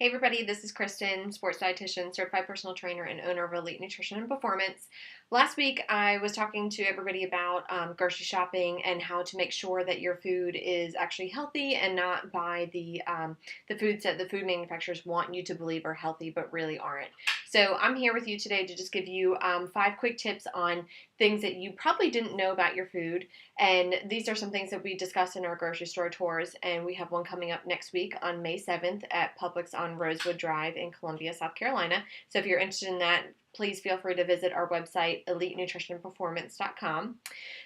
Hey everybody, this is Kristen, sports dietitian, certified personal trainer, and owner of Elite Nutrition and Performance. Last week I was talking to everybody about grocery shopping and how to make sure that your food is actually healthy and not buy the foods that the food manufacturers want you to believe are healthy but really aren't. So I'm here with you today to just give you 5 quick tips on things that you probably didn't know about your food. And these are some things that we discussed in our grocery store tours, and we have one coming up next week on May 7th at Publix on Rosewood Drive in Columbia, South Carolina. So if you're interested in that, please feel free to visit our website, elitenutritionperformance.com.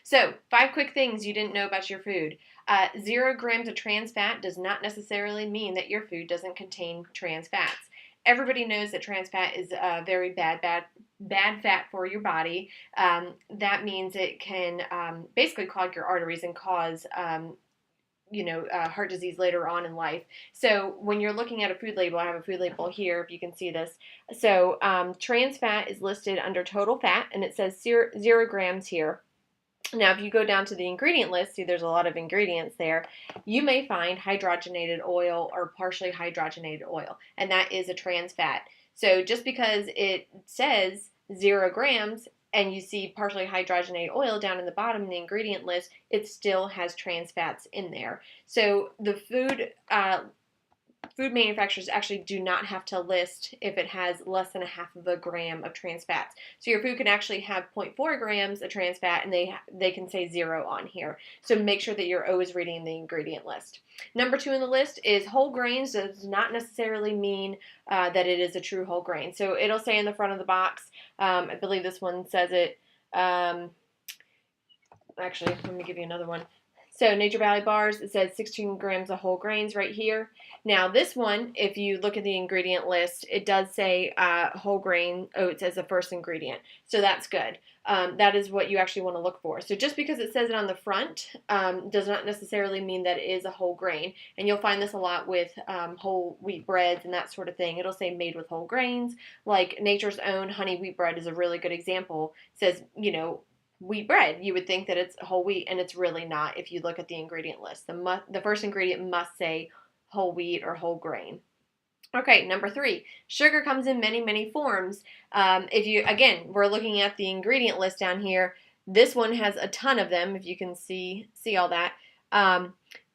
So 5 quick things you didn't know about your food. 0 grams of trans fat does not necessarily mean that your food doesn't contain trans fats. Everybody knows that trans fat is very bad fat for your body. That means it can basically clog your arteries and cause heart disease later on in life. So when you're looking at a food label, I have a food label here if you can see this. So trans fat is listed under total fat, and it says 0 grams here. Now, if you go down to the ingredient list, see there's a lot of ingredients there, you may find hydrogenated oil or partially hydrogenated oil, and that is a trans fat. So just because it says 0 grams and you see partially hydrogenated oil down in the bottom of the ingredient list, it still has trans fats in there. So the food manufacturers actually do not have to list if it has less than 1/2 gram of trans fats. So your food can actually have 0.4 grams of trans fat, and they can say 0 on here. So make sure that you're always reading the ingredient list. Number 2 in the list is whole grains. Does not necessarily mean that it is a true whole grain. So it'll say in the front of the box, I believe this one says it, actually, let me give you another one. So Nature Valley bars, it says 16 grams of whole grains right here. Now this one, if you look at the ingredient list, it does say whole grain oats as the first ingredient. So that's good. That is what you actually want to look for. So just because it says it on the front does not necessarily mean that it is a whole grain. And you'll find this a lot with whole wheat breads and that sort of thing. It'll say made with whole grains. Like Nature's Own honey wheat bread is a really good example. It says, wheat bread. You would think that it's whole wheat, and it's really not if you look at the ingredient list. The first ingredient must say whole wheat or whole grain. Okay, number 3, sugar comes in many, many forms. We're looking at the ingredient list down here. This one has a ton of them, if you can see all that.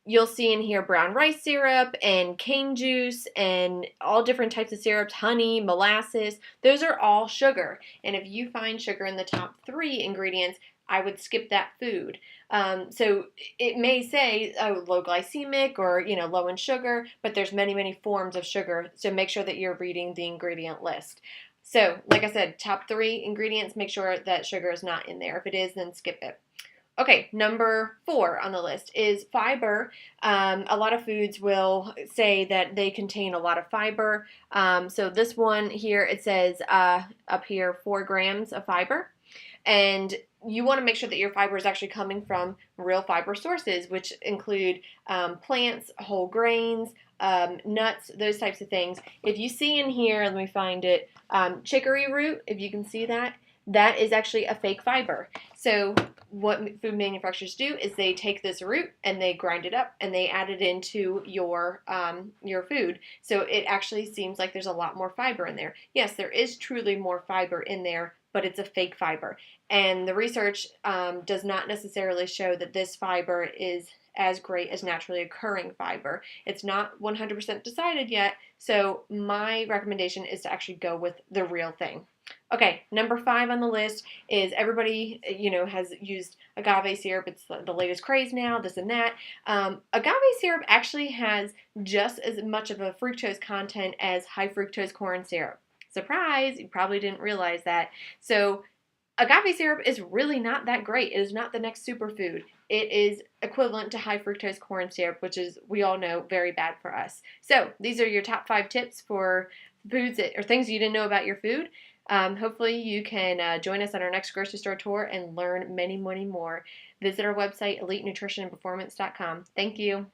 You'll see in here brown rice syrup and cane juice and all different types of syrups, honey, molasses. Those are all sugar. And if you find sugar in the top 3 ingredients, I would skip that food. So it may say low glycemic or low in sugar, but there's many, many forms of sugar. So make sure that you're reading the ingredient list. So like I said, top 3 ingredients, make sure that sugar is not in there. If it is, then skip it. Okay, number 4 on the list is fiber. A lot of foods will say that they contain a lot of fiber. So this one here, it says up here 4 grams of fiber. And you want to make sure that your fiber is actually coming from real fiber sources, which include plants, whole grains, nuts, those types of things. If you see in here, let me find it, chicory root, if you can see that, that is actually a fake fiber. So what food manufacturers do is they take this root and they grind it up and they add it into your food. So it actually seems like there's a lot more fiber in there. Yes, there is truly more fiber in there, but it's a fake fiber. And the research does not necessarily show that this fiber is as great as naturally occurring fiber. It's not 100% decided yet, so my recommendation is to actually go with the real thing. Okay, number 5 on the list is everybody, has used agave syrup. It's the latest craze now, this and that. Agave syrup actually has just as much of a fructose content as high fructose corn syrup. Surprise, you probably didn't realize that. So agave syrup is really not that great. It is not the next superfood. It is equivalent to high fructose corn syrup, which is, we all know, very bad for us. So these are your top 5 tips for foods or things you didn't know about your food. Hopefully you can join us on our next grocery store tour and learn many, many more. Visit our website, elitenutritionandperformance.com. Thank you.